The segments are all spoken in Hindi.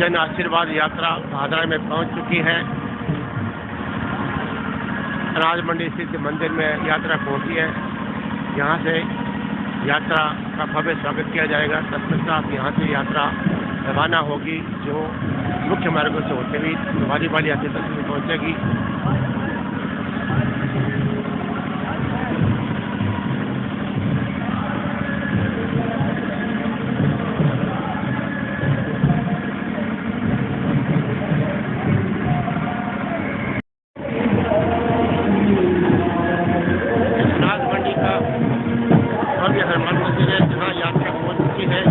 जन आशीर्वाद यात्रा भादरा में पहुंच चुकी है। अनाज मंडी स्थित मंदिर में यात्रा पहुंची है। यहां से यात्रा का भव्य स्वागत किया जाएगा। तत्पश्चात यहाँ से यात्रा रवाना होगी, जो मुख्य मार्गों से होते हुए वालीबाल यात्रा तक पहुंचेगी। हनुमान मंदिर है जहाँ यात्रा पहुंच चुकी है।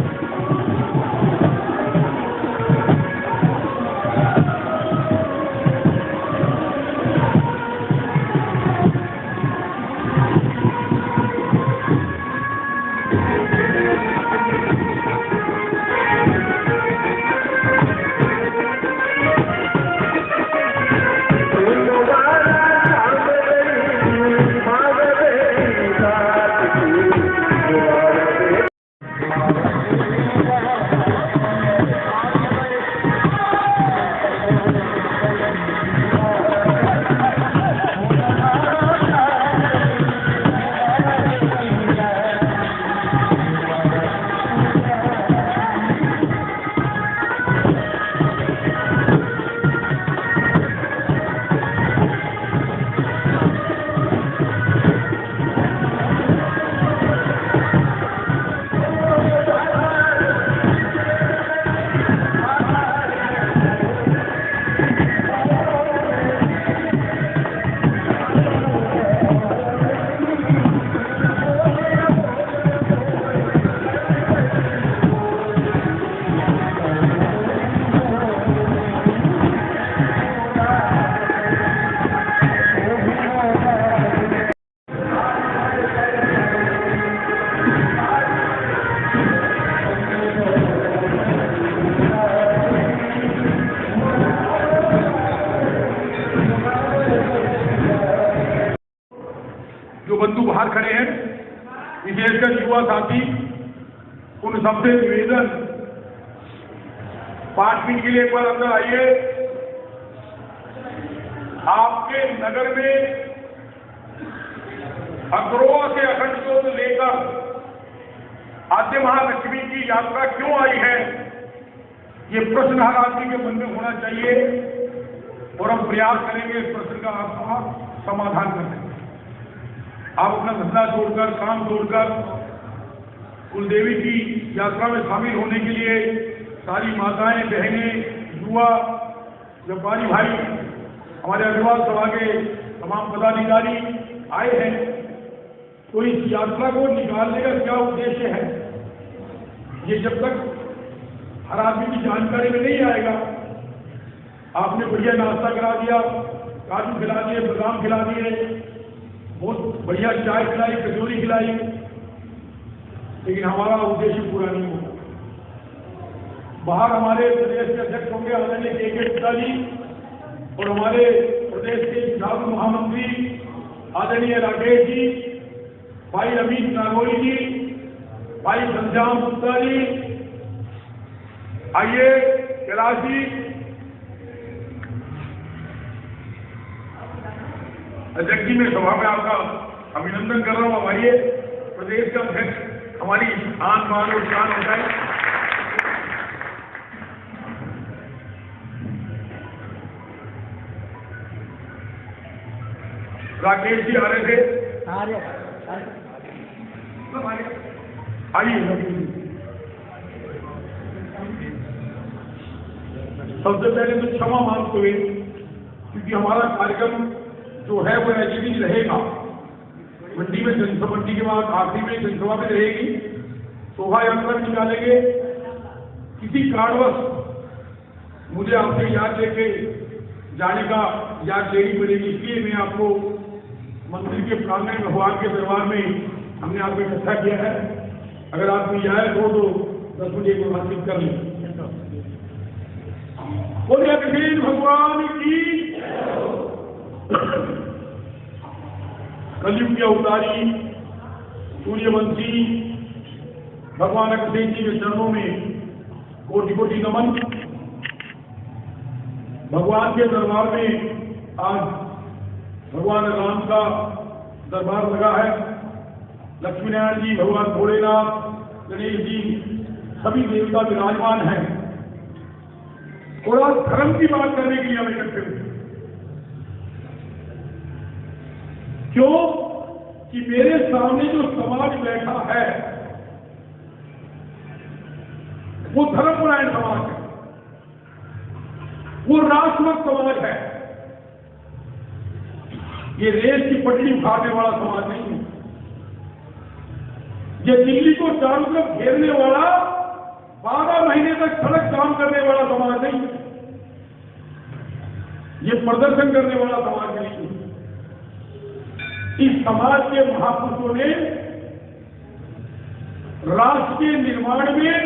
जो बंधु बाहर खड़े हैं, विशेषकर युवा साथी, उन सबसे निवेदन, 5 मिनट के लिए एक बार अंदर आइए। आपके नगर में अग्रोह से अखंड ज्योत लेकर आद्य महालक्ष्मी की यात्रा क्यों आई है, ये प्रश्न हर आदमी के मन में होना चाहिए और हम प्रयास करेंगे इस प्रश्न का समाधान करने का। आप अपना धंधा छोड़कर, काम छोड़कर कुलदेवी की यात्रा में शामिल होने के लिए सारी माताएं, बहनें, युवा, व्यापारी भाई, हमारे अग्रवाल सभा के तमाम पदाधिकारी आए हैं। तो इस यात्रा को निकालने का क्या उद्देश्य है, ये जब तक हर आदमी की जानकारी में नहीं आएगा। आपने बढ़िया नाश्ता करा दिया, काजू खिला दिए, बादाम खिला दिए, बहुत बढ़िया चाय खिलाई, कचौरी खिलाई, लेकिन हमारा उद्देश्य पूरा नहीं होगा। बाहर हमारे प्रदेश के अध्यक्ष होंगे आदरणीय के गुप्ता जी, और हमारे प्रदेश के चुनाव महामंत्री आदरणीय राकेश जी, भाई अमित नागौरी जी, भाई घनश्याम गुप्ता जी, आइए कैलाश जी, अध्यक्ष जी, मैं सभा में आपका अभिनंदन कर रहा हूँ। हमारे प्रदेश का अध्यक्ष हमारी आन बान और शान होता है। राकेश जी आ रहे थे, आइए। सबसे पहले तो क्षमा मांगते हुए, क्योंकि हमारा कार्यक्रम जो है वो ऐसे ही रहेगा। मंडी में जनसभा, मंडी के बाद आखिरी में जनसभा में रहेगी, शोभा यात्रा निकालेंगे। किसी कारणवश मुझे आपसे याद लेके जाने का याद लेनी पड़ेगी, इसलिए मैं आपको मंदिर के प्रांगण में, भगवान के दरबार में हमने आपको इकट्ठा किया है। अगर आप कोई जायज हो तो 10 बजे को बातचीत कर लें। बोलिए कृष्ण भगवान की। कलयुग के अवतारी सूर्यवंशी भगवान कृष्ण जी के चरणों में कोटि कोटि नमन। भगवान के दरबार में आज भगवान राम का दरबार लगा है। लक्ष्मी नारायण जी, भगवान भोलेनाथ, गणेश जी, सभी देवता विराजमान हैं। और आज धर्म की बात करने के लिए हम इकट्ठे हुए। क्यों कि मेरे सामने जो समाज बैठा है वो धर्मपरायण समाज है, वो राष्ट्रभक्त समाज है। ये रेल की पटरी उठाने वाला समाज नहीं है। ये दिल्ली को चारों तरफ घेरने वाला, 12 महीने तक सड़क काम करने वाला समाज नहीं है। ये प्रदर्शन करने वाला समाज नहीं है। इस समाज के महापुरुषों ने राष्ट्र के निर्माण में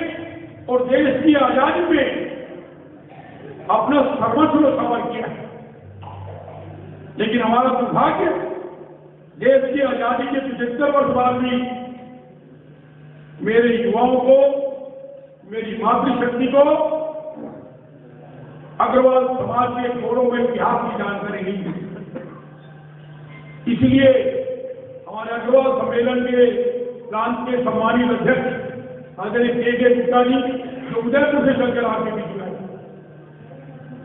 और देश की आजादी में अपना सर्वस्व समर्पण किया है। लेकिन हमारा दुर्भाग्य, देश की आजादी के 75 वर्ष बाद भी मेरे युवाओं को, मेरी मातृशक्ति को अग्रवाल समाज के थोड़ों में इतिहास की जानकारी नहीं है। इसलिए हमारे अग्रवाल सम्मेलन के प्रांत के सम्मानित अध्यक्ष आदरणीय के गुप्ता जी, जो उदयपुर से चलकर आपके बीच में,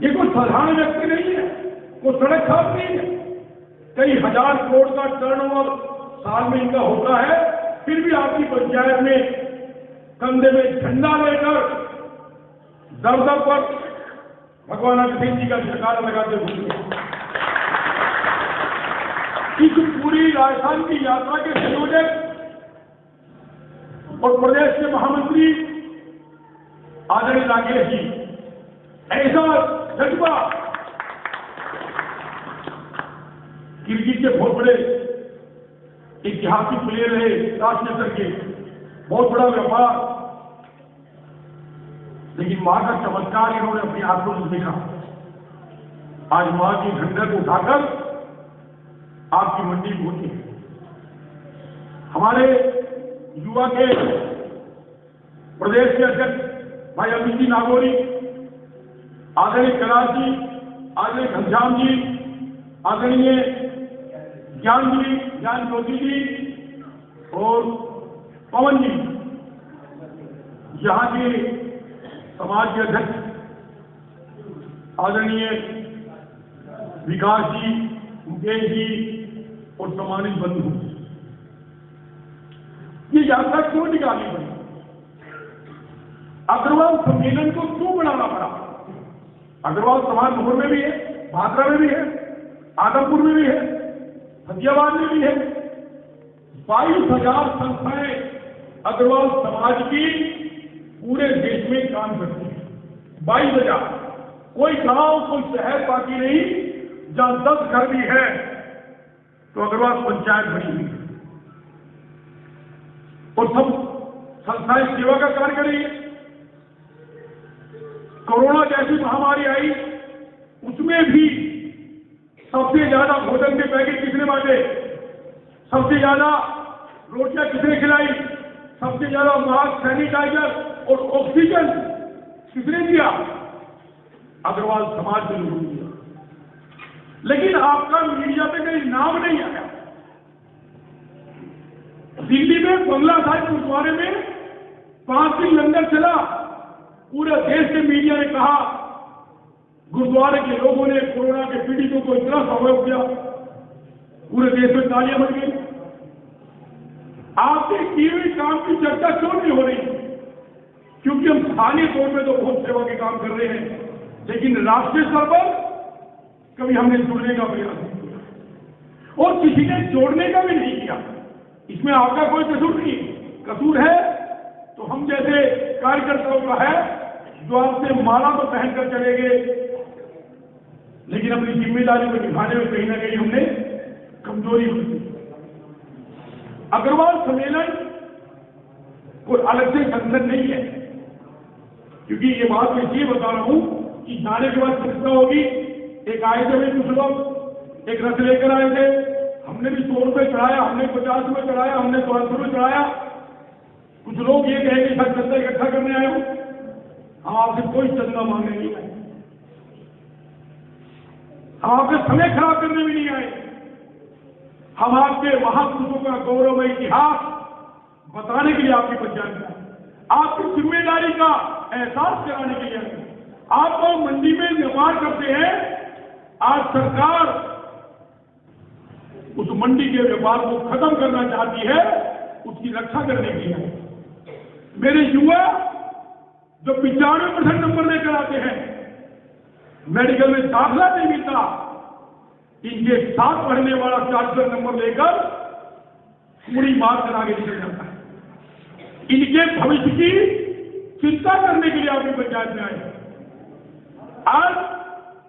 ये कोई साधारण व्यक्ति नहीं है, वो सड़क साफ नहीं है। कई हजार करोड़ का टर्नओवर साल में इनका होता है, फिर भी आपकी पंचायत में कंधे में झंडा लेकर दर दर पर भगवान अग्रसेन जी का जयकारा लगाते हुए इस पूरी राजस्थान की यात्रा के संयोजक और प्रदेश के महामंत्री आदरणीय राकेश जी, ऐसा जज्बा, क्रिकेट के बहुत बड़े ऐतिहासिक प्लेयर रहे, राष्ट्रीय स्तर के, बहुत बड़ा व्यापार, लेकिन मां का चमत्कार इन्होंने अपनी आंखों से देखा। आज मां की ढंढक उठाकर आपकी मंडी पहुंची। हमारे युवा के प्रदेश के अध्यक्ष भाई अमित जी नागौरी, आदरणीय कैलाश जी, आदरणीय घनश्याम जी, आदरणीय ज्ञान ज्योति जी और पवन जी, यहाँ के समाज के अध्यक्ष आदरणीय विकास जी, मुकेश जी और सम्मानित बंधु, ये यात्रा क्यों निकाली गई? अग्रवाल सम्मेलन को क्यों बनाना पड़ा? अग्रवाल समाज भवन में भी है, भादरा में भी है, आदमपुर में भी है, फतेहाबाद में भी है। 22,000 संस्थाएं अग्रवाल समाज की पूरे देश में काम करती है। 22,000, कोई गांव, कोई शहर बाकी नहीं जहां 10 घर भी है तो अग्रवाल पंचायत बनी हुई है। और सब संस्थाएं सेवा का कार्य करेंगे। कोरोना जैसी महामारी आई, उसमें भी सबसे ज्यादा भोजन के पैकेट किसने बांटे? सबसे ज्यादा रोटियां किसने खिलाई? सबसे ज्यादा मास्क, सैनिटाइजर और ऑक्सीजन किसने दिया? अग्रवाल समाज ने लोगों ने दिया। लेकिन आपका मीडिया पे कहीं नाम नहीं आया। दिल्ली में बंगला साहिब गुरुद्वारे में 5 दिन लंगर चला। पूरे देश के मीडिया ने कहा गुरुद्वारे के लोगों ने कोरोना के पीड़ितों को इतना सहयोग किया, पूरे देश में तालियां बज गई। आपके किए हुए काम की चर्चा क्यों नहीं हो रही? क्योंकि हम स्थानीय तौर पर तो बहुत सेवा के काम कर रहे हैं, लेकिन राष्ट्रीय स्तर पर कभी हमने जुड़ने का प्रयास नहीं किया और किसी ने जोड़ने का भी नहीं किया। इसमें आपका कोई कसूर नहीं। कसूर है तो हम जैसे कार्यकर्ताओं का है, जो आपसे माला तो पहनकर चले गए, लेकिन अपनी जिम्मेदारी को निभाने में कहीं ना कहीं हमने कमजोरी हुई। अग्रवाल सम्मेलन कोई अलग से संगठन नहीं है, क्योंकि ये बात मैं इसलिए बता रहा हूं कि जाने के बाद चर्चा होगी। एक आए थे कुछ लोग, एक रथ लेकर आए थे, हमने भी 100 रुपये चढ़ाया, हमने 50 रुपये चढ़ाया, हमने 500 रुपये चढ़ाया। कुछ लोग ये कहेंगे सर चंदा इकट्ठा करने आए हो, हम आपसे कोई चंदा मांगने नहीं आए। हम आपके समय खराब करने भी नहीं आए। हम आपके महापुरुषों का गौरवमय इतिहास बताने के लिए आपकी पंचायत में, आपकी जिम्मेदारी का एहसास कराने के लिए आप मंडी में व्यापार करते हैं। आज सरकार उस मंडी के व्यापार को खत्म करना चाहती है, उसकी रक्षा करने के लिए। मेरे युवा जो 95% नंबर लेकर आते हैं, मेडिकल में दाखिला नहीं मिलता, इनके साथ पढ़ने वाला 400 नंबर लेकर पूरी मार कर आगे निकल जाता है। इनके भविष्य की चिंता करने के लिए आपकी पंचायत में आए। आज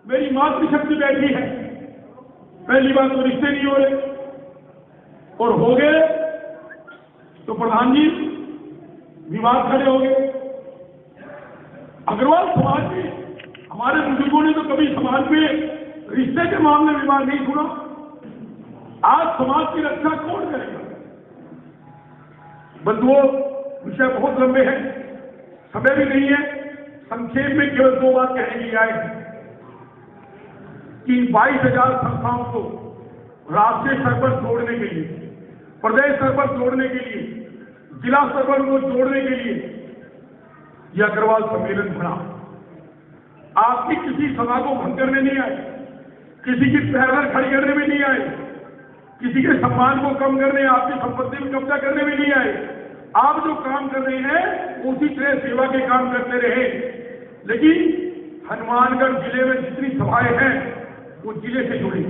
मेरी मातृशक्ति बैठी है। पहली बात तो रिश्ते नहीं हो रहे, और हो गए तो प्रधान जी विवाद खड़े हो गए। अग्रवाल समाज में हमारे बुजुर्गों ने तो कभी समाज में रिश्ते के मामले में विवाद नहीं सुना। आज समाज की रक्षा कौन करेगा? बंधुओं, विषय बहुत लंबे हैं, समय भी नहीं है। संक्षेप में केवल 2 बात कहने की आए कि 22,000 संस्थाओं को राष्ट्रीय स्तर पर जोड़ने के लिए, प्रदेश स्तर पर जोड़ने के लिए, जिला स्तर पर उनको जोड़ने के लिए यह अग्रवाल सम्मेलन बना। आपकी किसी सभा को भंग करने नहीं आए, किसी की पैरल खड़ी करने में नहीं आए, किसी के सम्मान को कम करने, आपकी संपत्ति में कब्जा करने में नहीं आए। आप जो काम कर रहे हैं उसी तरह सेवा के काम करते रहे। लेकिन हनुमानगढ़ जिले में जितनी सभाएं हैं वो जिले से जुड़ी,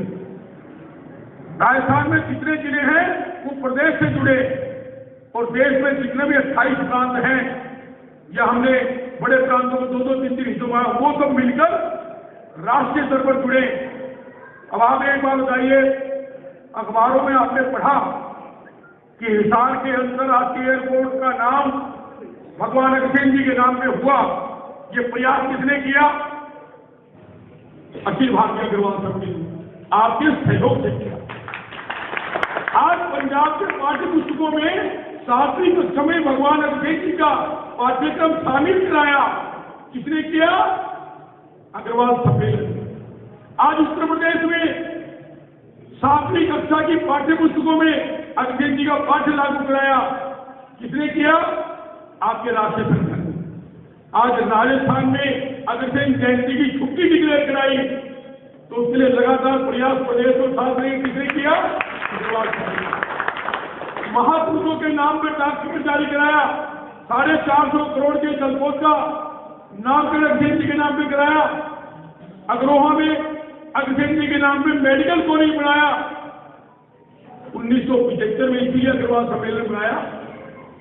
राजस्थान में जितने जिले हैं वो प्रदेश से जुड़े, और देश में जितने भी 28 प्रांत हैं, या हमने बड़े प्रांतों को 2-2, 3-3 हिस्सों में, वो सब मिलकर राष्ट्रीय स्तर पर जुड़े। अब आप एक बात बताइए, अखबारों में आपने पढ़ा कि हिसार के अंतरराष्ट्रीय एयरपोर्ट का नाम भगवान अग्रसेन जी के नाम पे हुआ। ये प्रयास किसने किया? अखिल भारतीय अग्रवाल समिति आपके सहयोग से किया। आज पंजाब के पाठ्य पुस्तकों में 7वीं कक्षा में भगवान अग्रसेन जी का पाठ्यक्रम शामिल कराया। किसने किया? अग्रवाल सम्मेलन। आज उत्तर प्रदेश में 7वीं कक्षा की पाठ्य पुस्तकों में अग्रसेन जी का पाठ्य लागू कराया। किसने किया? आपके राष्ट्रीय संगठन। आज राजस्थान में अग्रसेन जयंती की छुट्टी डिक्लेयर कराई, तो उसके लिए लगातार प्रयास प्रदेश और शासन ने किसने किया? महापुरुषों के नाम पर डॉक्यूमेंट जारी कराया। 450 करोड़ के जलपोत का नामकरण अग्रसेन जी के नाम पे कराया। अग्रोहा में अग्रसेन जी के नाम पे मेडिकल कॉलेज बनाया। 1975 में इसीलिए अग्रवाल सम्मेलन बनाया।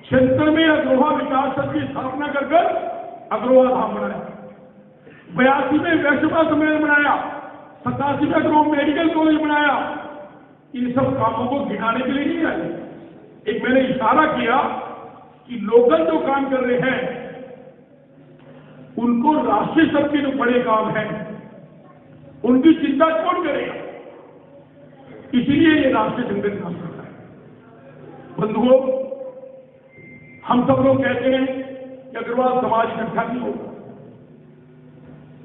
76 में अग्रोहा विकास संघ की स्थापना कर अग्रोहा धाम बनाया। 82 में वैश्विक सम्मेलन बनाया। 87 में अग्रोहा मेडिकल कॉलेज बनाया। इन सब कामों को गिनाने के लिए नहीं आए। एक मैंने इशारा किया कि लोकल जो काम कर रहे हैं उनको राष्ट्रीय स्तर के जो बड़े काम हैं उनकी चिंता कौन करेगा? इसीलिए ये राष्ट्रीय संगठन काम करता है। बंधुओं, हम सब लोग कहते हैं कि अग्रवाल समाज इकट्ठा नहीं होगा।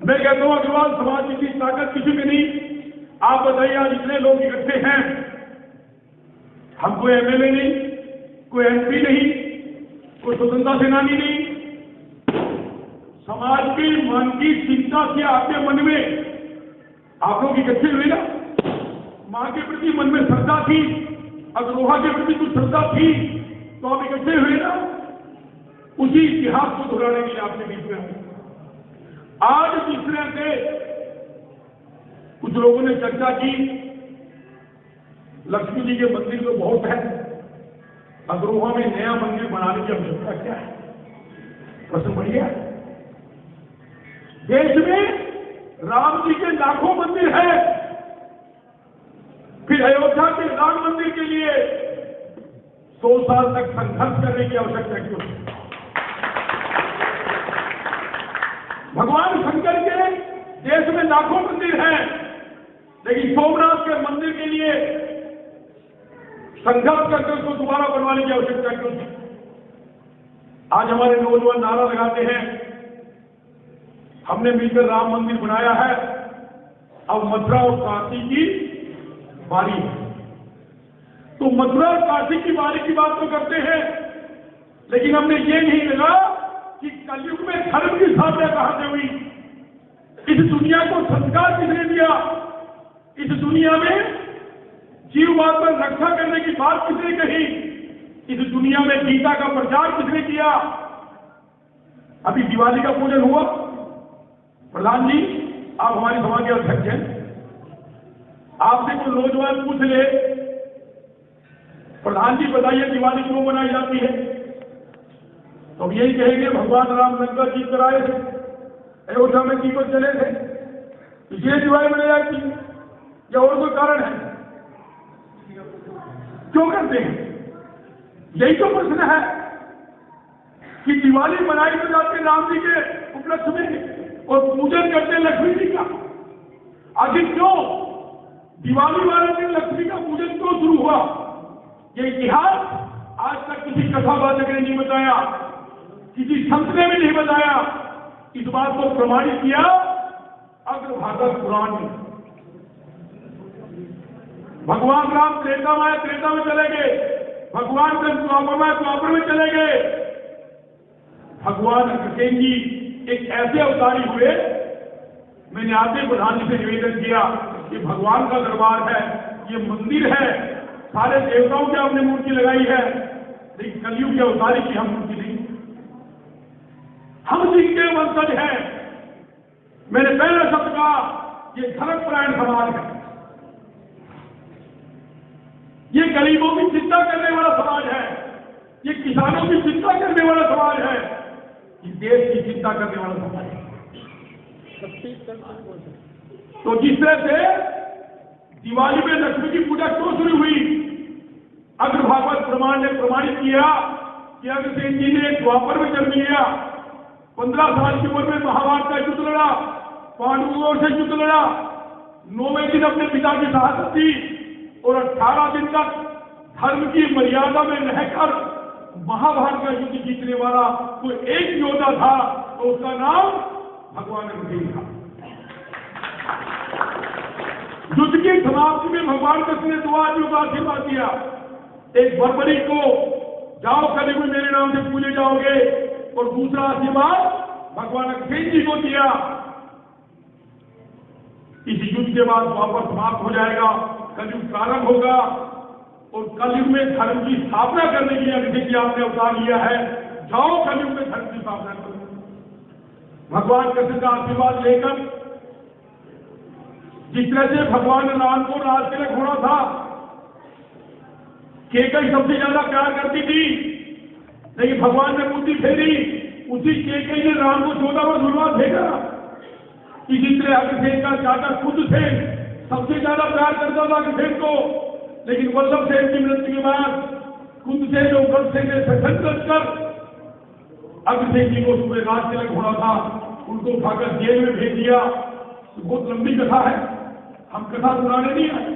मैं कहता हूं अग्रवाल समाज की ताकत किसी में नहीं। आप बताइए, आज इतने लोग इकट्ठे हैं, हम कोई एमएलए नहीं, कोई एमपी नहीं, कोई स्वतंत्रता सेनानी नहीं, समाज के मन की चिंता से आपके मन में आप लोग इकट्ठे हुए ना। मां के प्रति मन में श्रद्धा थी, अग्रोहा के प्रति कुछ श्रद्धा थी, तो आप इकट्ठे हुए ना। उसी इतिहास को दोहराने के लिए आपने बीच में आज जिस तरह से कुछ लोगों ने चर्चा की, लक्ष्मी जी के मंदिर तो बहुत है, अग्रोहा में नया मंदिर बनाने की आवश्यकता क्या है? प्रश्न बढ़िया। देश में राम जी के लाखों मंदिर हैं, फिर अयोध्या के राम मंदिर के लिए 100 साल तक संघर्ष करने की आवश्यकता क्यों है? भगवान शंकर के देश में लाखों मंदिर हैं, लेकिन सोमनाथ के मंदिर के लिए संघर्ष करके उसको दोबारा बनवाने की आवश्यकता क्यों थी? आज हमारे नौजवान नारा लगाते हैं, हमने मिलकर राम मंदिर बनाया है, अब मथुरा और काशी की बारी है। तो मथुरा और काशी की बारी की बात तो करते हैं, लेकिन हमने ये नहीं लगा कि कलयुग में धर्म की स्थापना कहां से हुई, इस दुनिया को संस्कार किसने दिया, इस दुनिया में जीववाद पर रक्षा करने की बात किसने कही, इस दुनिया में गीता का प्रचार किसने किया। अभी दिवाली का पूजन हुआ, प्रधान जी आप हमारी सभा के अध्यक्ष हैं, आपसे कोई नौजवान पूछ ले प्रधान जी बताइए दिवाली क्यों मनाई जाती है, तो हम यही कहेंगे भगवान राम लंका जीत कर आए थे, अयोध्या में दीपक चले थे, इसलिए दिवाली मनाई जाती है, या और कोई कारण है, क्यों करते हैं। यही तो प्रश्न है कि दिवाली मनाई तो जाती है राम जी के उपलक्ष्य में और पूजन करते हैं लक्ष्मी जी का। आखिर क्यों दिवाली वाले दिन लक्ष्मी का पूजन क्यों शुरू हुआ, ये इतिहास आज तक किसी कथावाचक ने नहीं बताया, किसी संत ने भी नहीं बताया। इस बात को प्रमाणित किया अग्रभागवत पुराण में। भगवान राम त्रेता में चले गए, भगवान कृष्ण द्वापर में चले गए, भगवान अग्रसेन जी एक ऐसे अवतारी हुए। मैंने आते प्रधान जी से निवेदन किया कि भगवान का दरबार है, ये मंदिर है, सारे देवताओं की आपने मूर्ति लगाई है, लेकिन कलयुग के अवतारी की हम मूर्ति नहीं, हम जिनके वंशज हैं। मैंने पहले शब्द कहा ये धर्मपरायण समाज है, ये गरीबों की चिंता करने वाला समाज है, ये किसानों की चिंता करने वाला समाज है, ये देश की चिंता करने वाला समाज है। तो जिस तरह से दिवाली में लक्ष्मी की पूजा क्यों शुरू हुई, अग्रभागवत प्रमाण ने प्रमाणित किया कि अग्रसेन जी ने द्वापर में जन्म लिया, 15 साल की उम्र में महाभारत का युद्ध लड़ा, पांडवों से युद्ध लड़ा, 9वें दिन अपने पिता की शहादत दी और 18 दिन तक धर्म की मर्यादा में रहकर महाभारत का युद्ध जीतने वाला कोई एक योद्धा था तो उसका नाम भगवान अग्रसेन था। युद्ध की समाप्ति में भगवान कृष्ण ने 2 आदमियों का आशीर्वाद दिया, एक बर्बरी को जाओ कभी भी मेरे नाम से पूजे जाओगे, और दूसरा आशीर्वाद भगवान अग्रसेन जी को दिया। इस युद्ध के बाद वापस समाप्त हो जाएगा, कलयुग प्रारंभ होगा और कलयुग में धर्म की स्थापना करने के लिए अग्रसेन जी आपने अवतार लिया है, जाओ कलयुग में धर्म की स्थापना करो। भगवान कृष्ण का आशीर्वाद लेकर जिस तरह से भगवान राम को राज तिलक होना था, केकई सबसे ज्यादा प्यार करती थी, लेकिन भगवान ने बुद्धि फेरी, उसी केकई ने राम को 14 वर्ष वनवास भेजा। इसी तरह अग्रसेन का चाचा कुंदसेन सबसे ज्यादा प्यार करता था अग्रसेन को, लेकिन वल्लभ सेन की मृत्यु के बाद कुंदसेन और उग्रसेन ने संघर्ष कर अग्रसेन जी को पूरे राज तिलक होना था, उनको उठाकर जेल में भेज दिया। बहुत लंबी कथा है, हम कथा सुनाने नहीं आए।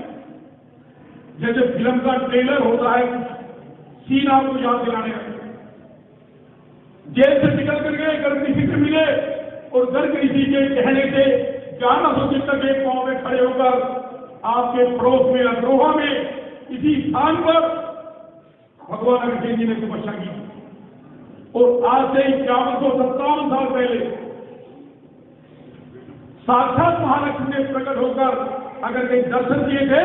जैसे फिल्म का ट्रेलर होता है, सीन आपको याद दिलाने आए। जेल से निकल कर गए, गर्ग ऋषि से मिले और गर्ग ऋषि के कहने से 1100 दिन तक एक पांव में खड़े होकर आपके पड़ोस में अग्रोहा में इसी स्थान पर भगवान अग्रसेन जी ने तपस्या की। और आज से 5157 साल पहले साक्षात महालक्ष्मी ने प्रकट होकर अगर कहीं दर्शन किए थे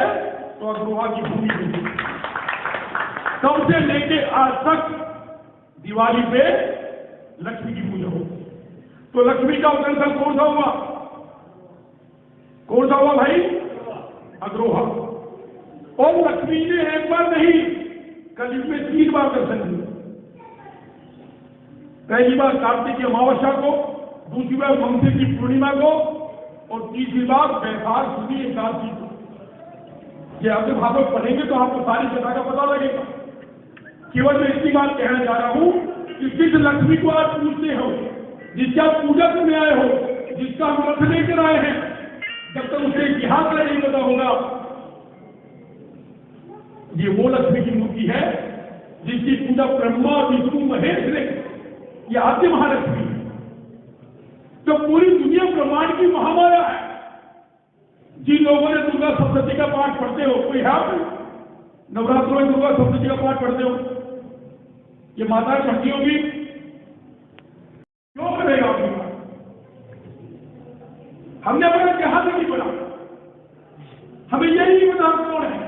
तो अग्रोहा की भूमि थी। तब से लेके आज तक दिवाली पे लक्ष्मी की पूजा हो। तो लक्ष्मी का उत्तराखंड कौन सा हुआ, कौन सा हुआ भाई, अग्रोहा। और लक्ष्मी ने एक बार नहीं कलयुग में 3 बार दर्शन दिए। पहली बार कार्तिक की अमावस्या को, दूसरी बार मंगल की पूर्णिमा को और तीसरी बार वैशाख सुदी एकादशी को। ये अगर भागवत पढ़ेंगे तो आपको सारी कथा का पता लगेगा। केवल मैं इतनी बात कहना चाह रहा हूं कि जिस लक्ष्मी को आप पूजते हो, जिसकी आप पूजा करने आए हो, जिसका हम रथ लेकर आए हैं, जब तक उसे इतिहास का नहीं पता होगा, ये वो लक्ष्मी की मूर्ति है जिसकी पूजा ब्रह्मा विष्णु महेश ने, ये आद्य महालक्ष्मी जो पूरी दुनिया ब्रह्मांड की महामाया है, जिन लोगों ने दुर्गा सप्तशती का पाठ पढ़ते हो, कोई है आप नवरात्रों में दुर्गा सप्तशती का पाठ पढ़ते हो? ये माताएं पढ़ती होगी, क्यों करेगा आपकी बात? हमने अपना जहां से नहीं पढ़ा, हमें यही नहीं पता कौन है,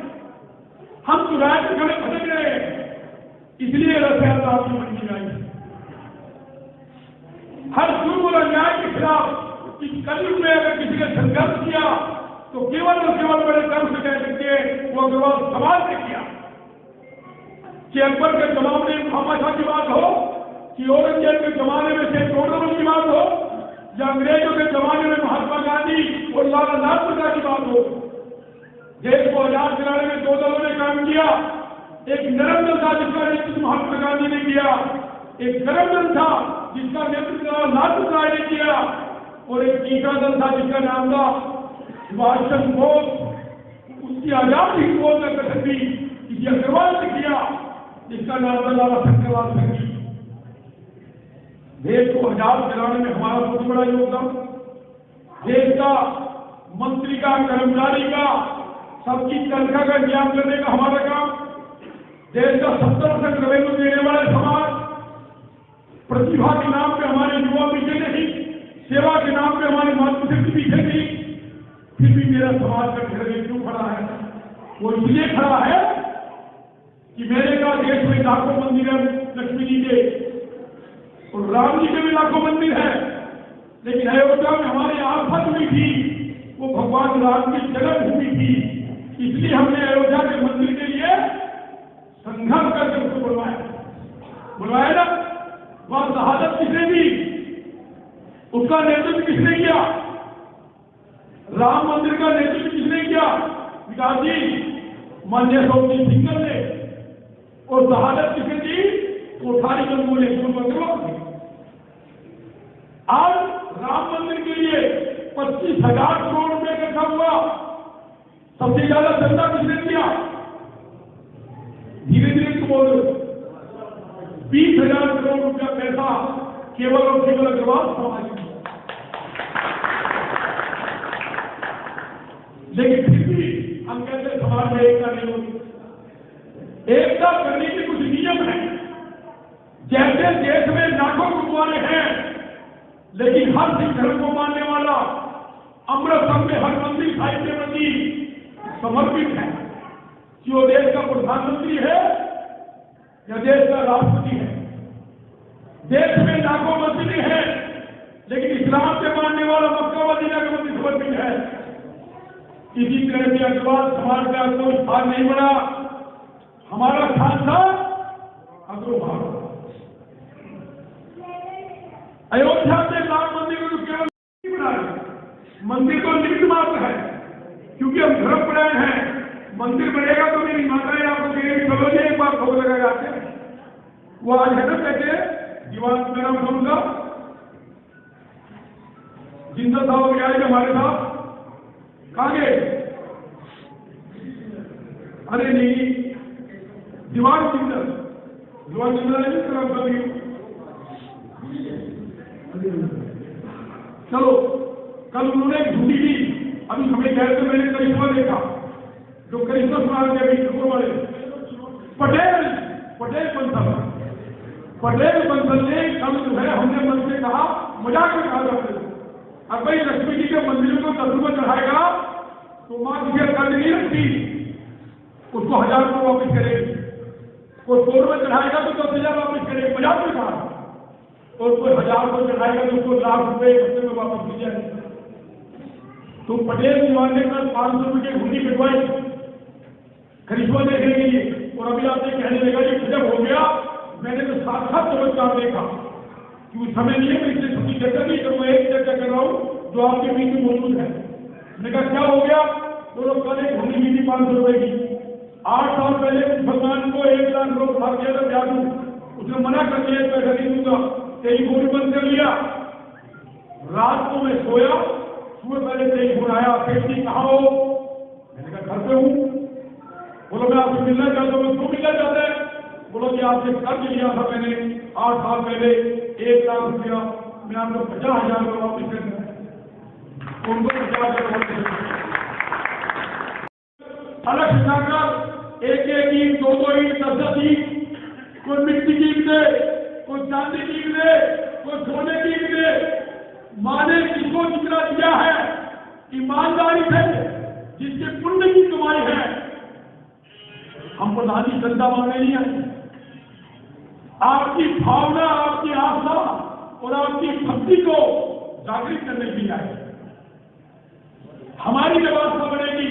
हम चुराए के खड़े भटक रहे हैं, इसलिए रसायन आपकी मंदिर आई। हर जुर्म और अन्याय के खिलाफ इस कलयुग में अगर किसी ने संघर्ष किया तो केवल और केवल बड़े गर्व से कह सकते हैं वो अग्रवाल समाज ने किया। कि अकबर के जमाने में खामा शाह की बात हो, कि औरंगजेब के जमाने में शेख टोडरमल की बात हो, या अंग्रेजों के जमाने में महात्मा गांधी और लाला लाजपत की बात हो, देश को आजाद कराने में दो दलों ने काम किया। एक नरम दल था जिसका नेतृत्व महात्मा गांधी ने किया, एक गरम दल था जिसका नेतृत्व लाजपत राय ने किया, और एक तीसरा दल था जिसका नाम था सुभाष चंद्र बोस। उसकी आजादी हिंदुओं का गठन भी किसी अग्रवाल ने किया जिसका नाम था लाला शंकरलाल संघी। देश को आजाद कराने में हमारा बहुत बड़ा योगदान, देश का मंत्री का, कर्मचारी का, सबकी तनख्वाह का इंतजाम करने का हमारा काम, देश का 70% रेवेन्यू देने वाले समाज, प्रतिभा के नाम पे हमारे युवा पीछे नहीं, सेवा के नाम पे हमारे मातृशक्ति पीछे नहीं, फिर भी मेरा समाज का घेरे क्यों खड़ा है? वो इसलिए खड़ा है कि मेरे का देश में लाखों मंदिर है लक्ष्मी जी के, और राम जी के भी लाखों मंदिर है, लेकिन अयोध्या में हमारी आफत हुई थी, वो भगवान राम की जन्मभूमि थी, इसलिए हमने अयोध्या के मंदिर के लिए संघर्ष करके उसको बुलवाया ना। वहां शहादत किसने दी? उसका नेतृत्व किसने किया? राम मंदिर का नेतृत्व किसने किया? विकास जी, माननीय स्वामी सिंगल ने। और शहादत किसने दी? कोठारी जम्मू ने। आज राम मंदिर के लिए 25,000 करोड़ रुपए इकट्ठा हुआ, सबसे ज्यादा चंदा किसने दिया? धीरे धीरे तो बोल 20,000 करोड़ रुपया पैसा केवल और केवल अग्रवाल समाज में। लेकिन फिर भी हम कहते समाज में एकता नहीं होती। एकता करने के कुछ नियम हैं। जैसे देश में लाखों गुरुद्वारे हैं, लेकिन हर सिख धर्म को मानने वाला अमृतसर में हर मंदिर साहिब के प्रति समर्पित है कि वो देश का प्रधानमंत्री है या देश का राष्ट्रपति है। देश में लाखों मस्जिदें हैं, लेकिन इस्लाम के मानने वाला मक्का मदीना का मंदिर समर्पित है। किसी तरह से अग्रवाल समाज का कोई स्थान नहीं बना, हमारा स्थान था अग्रवाल। अयोध्या में राम मंदिर को केवल नहीं बनाया, मंदिर तो निमित्त मात्र है, क्योंकि हम धर्मपरायण हैं। मंदिर बनेगा तो मेरी माताएं आपको कहेंगे चलो ये एक बार भोग लगा जाते हैं। वो आज है ना कहते दीवान मेरा कहूंगा जिंदा साहब भी आएगा हमारे साथ, कहा गए? अरे नहीं, दीवान जिंदल है चलो। कल उन्होंने झूठी दी, अभी हमें गए तो मैंने करिश्मा देखा, जो करिश्मा सुना के अभी वाले पटेल बंसल ने कल जो है हमने मन से कहा, मजाक में कहा जाते अब भाई लक्ष्मी जी के मंदिर को 10 रुपये चढ़ाएगा तो माँ तुझे कर्ज नहीं रखती, उसको 1000 रुपये वापिस करेगी। कोई 100 रुपये चढ़ाएगा तो 10,000 वापिस करेगी, मजाक में कहा। और कोई 1000 रुपये चढ़ाएगा तो उसको लाख रुपये हफ्ते में वापस दी जाएगी। तो पटेल दीवान ने कल 500 रुपये की हुंडी कटवाई करिश्मा देखने के लिए, और अभी आपसे कहने लगा ये खजब हो गया। मैंने तो साक्षात चमत्कार देखा कि उस समय नहीं है, मैं इससे सबकी चर्चा नहीं करूँगा, एक चर्चा कर रहा हूँ जो आपके बीच में मौजूद है। मैंने कहा क्या हो गया? तो लोग कल एक हुंडी दी थी 500 रुपये की। 8 साल पहले भगवान को 1 लाख लोग भाग दिया था ब्याह, उसने मना कर दिया पैसा नहीं दूंगा, टेलीफोन बंद कर लिया। रात को मैं सोया, सुबह पहले टेलीफोन आया, सेठी कहाँ हो? मैंने कहा घर पे हूँ। बोलो मैं आपसे मिलना चाहता हूँ। क्यों मिलना चाहता है? बोलो कि आपसे कर्ज लिया था मैंने 8 साल पहले 1 लाख रुपया, मैं आपको 50,000 रुपये वापस कर दूँ। उनको 50,000 वापस। अलग जाकर एक एक ईंट, दो दो ईंट, 10-10 ईंट, कोई मिट्टी की ईंट दे, कोई चांदी की ईंट दे, कोई सोने की ईंट दे। माँ ने जिसको जितना दिया है ईमानदारी से, जिसके पुण्य की कमाई है, हम प्रधानी चंदा मांगने नहीं आए। आपकी भावना, आपकी आस्था और आपकी भक्ति को जागृत करने के लिए आए। हमारी जब आस्था बढ़ेगी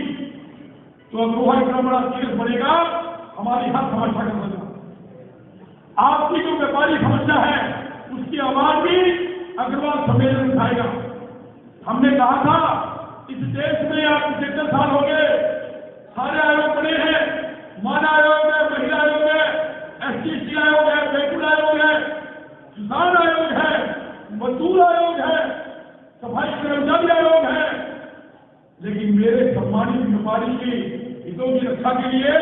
तो अग्रवाही इतना बड़ा तीर्थ बनेगा, हमारी हर समस्या का बनेगा। आपकी जो व्यापारी समस्या है उसकी आवाज भी अग्रवाल सम्मेलन उठाएगा। हमने कहा था इस देश में आप 75 साल हो गए, सारे आयोग बने हैं, मान आयोग है, महिला आयोग है, ST आयोग है, बैकुल आयोग है, किसान आयोग है, मजदूर आयोग है, सफाई कर्मचारी आयोग है। लेकिन मेरे सम्मानित व्यापारी की हितों की रक्षा के लिए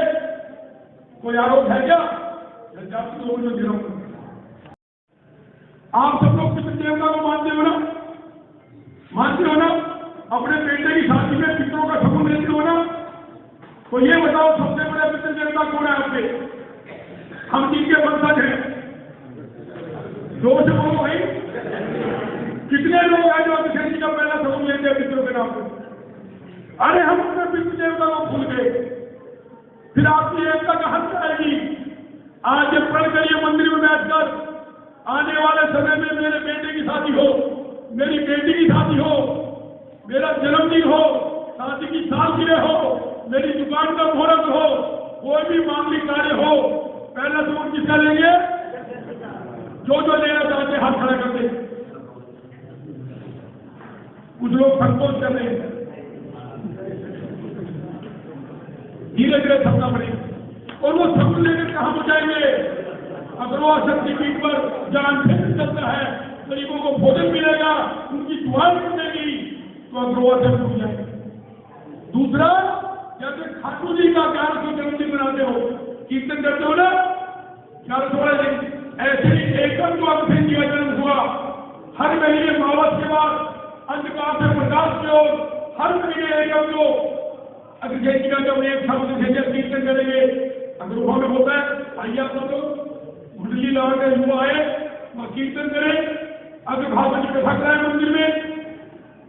कोई आरोप है क्या? जाति लोगों ने गिरोह आप सब लोग पितृ देवता को मानते हो ना? मानते हो ना? अपने बेटे की शादी में पितरों का शगुन देते हो ना? तो ये बताओ सबसे बड़े पितृ देवता कौन है आपके? हम जिनके वंशज हैं, जोर से बोलो भाई, कितने लोग हैं जो अभिषेक जी का पहला शगुन लेते हैं पितरों के नाम पे? अरे हम अपने पितृ देवता को भूल गए, फिर आपकी एकता कहां से आएगी? आज ये प्रण करिए मंदिर में बैठकर, आने वाले समय में मेरे बेटे की शादी हो, मेरी बेटी की शादी हो, मेरा जन्मदिन हो, शादी की सालगिरह हो, मेरी दुकान का मुहूर्त हो, कोई भी मामूली कार्य हो, पहला शगुन किसका लेंगे? जो जो लेना चाहते हाथ खड़ा करते। कुछ लोग संकोच कर रहे हैं, धीरे धीरे थमना पड़ेगा। और वो शगुन लेकर कहां पहुंचाएंगे? अग्रवाल शक्तिपीठ पर जहां फिर चलता है, गरीबों को भोजन मिलेगा, उनकी दुआएं मिलेगी, तो अग्रवाल से पहुंच जाएंगे। दूसरा, जैसे खाटू जी का 1100 जन्मदिन मनाते हो, कीर्तन करते हो ना 1100 वाले दिन, ऐसे ही एकम जो अभिषेक जी का जन्म हुआ, हर महीने मावत के बाद अंधकार से प्रकाश की ओर, हर महीने एकम जो अभिषेक जी का जब एक शब्द से कीर्तन करेंगे, अग्रवाल में होता है। आइए आप सब लोग मुरली लगा के युवा आए, वह कीर्तन करें, अगर भाषण की कथा कराए, मंदिर में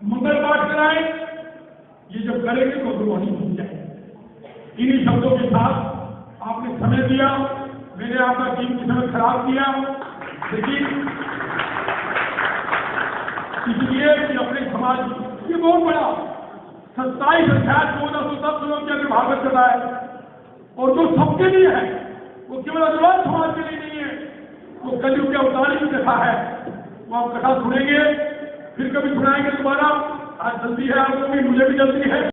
मंगल पाठ कराए। ये जब करेंगे तो अग्रवाही हो जाए। इन्हीं शब्दों के साथ आपने समय दिया, मैंने आपका कीमती समय खराब किया, लेकिन इसलिए कि अपने समाज ये बहुत बड़ा 27 अध्याय 1410 श्लोक के भागवत कथा है, और जो सबके लिए है, वो केवल अग्रवाल समाज के लिए नहीं है, वो कलयुग के अवतारी की कथा है। वो आप कथा सुनेंगे, फिर कभी सुनाएंगे दोबारा। आज जल्दी है आपको भी, मुझे भी जल्दी है।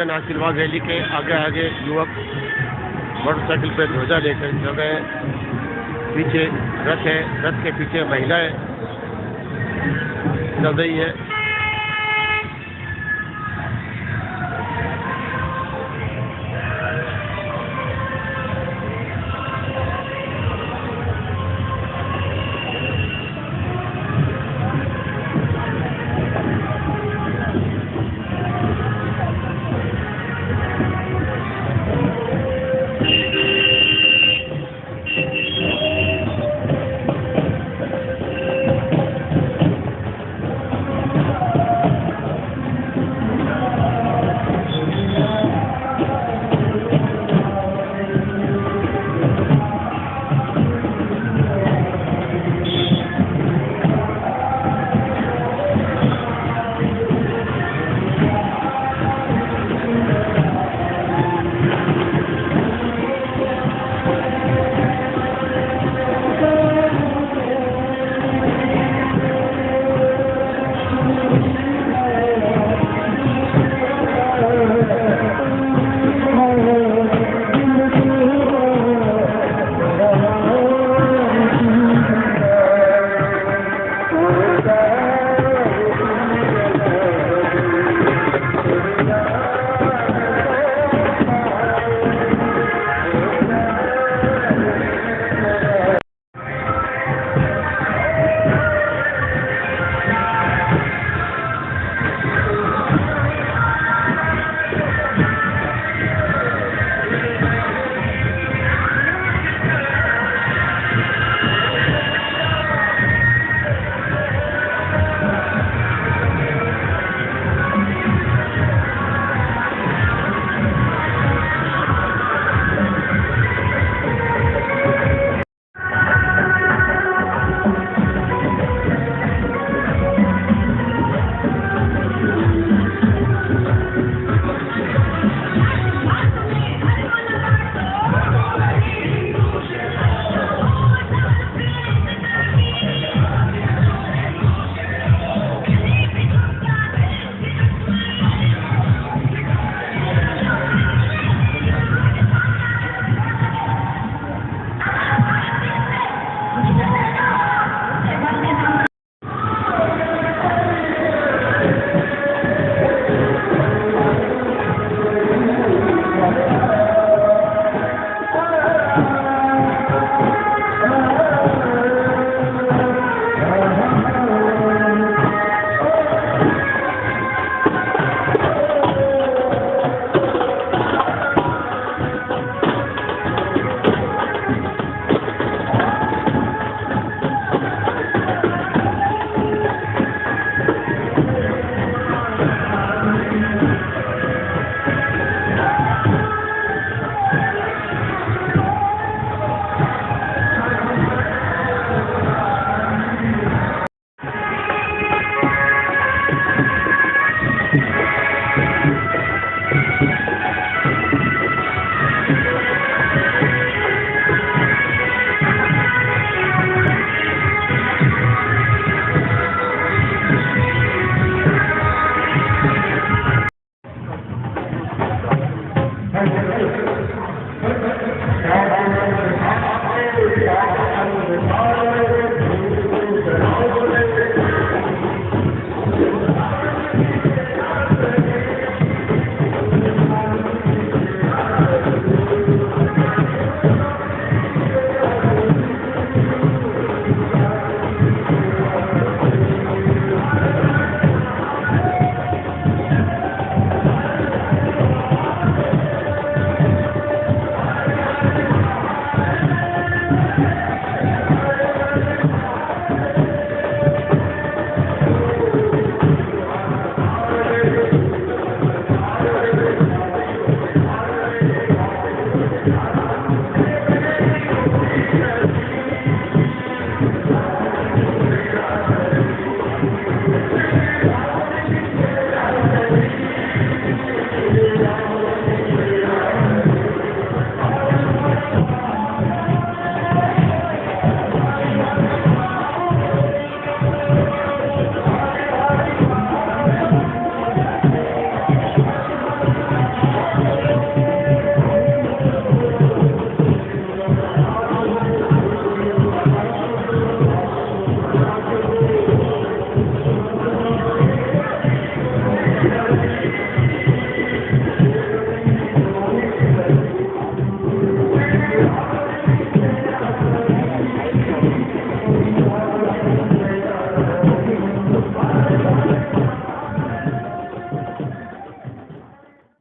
जन आशीर्वाद रैली के आगे आगे युवक मोटरसाइकिल पर ध्वजा लेकर चल रहे हैं। पीछे रथ है, रथ के पीछे महिलाएं चल रही है।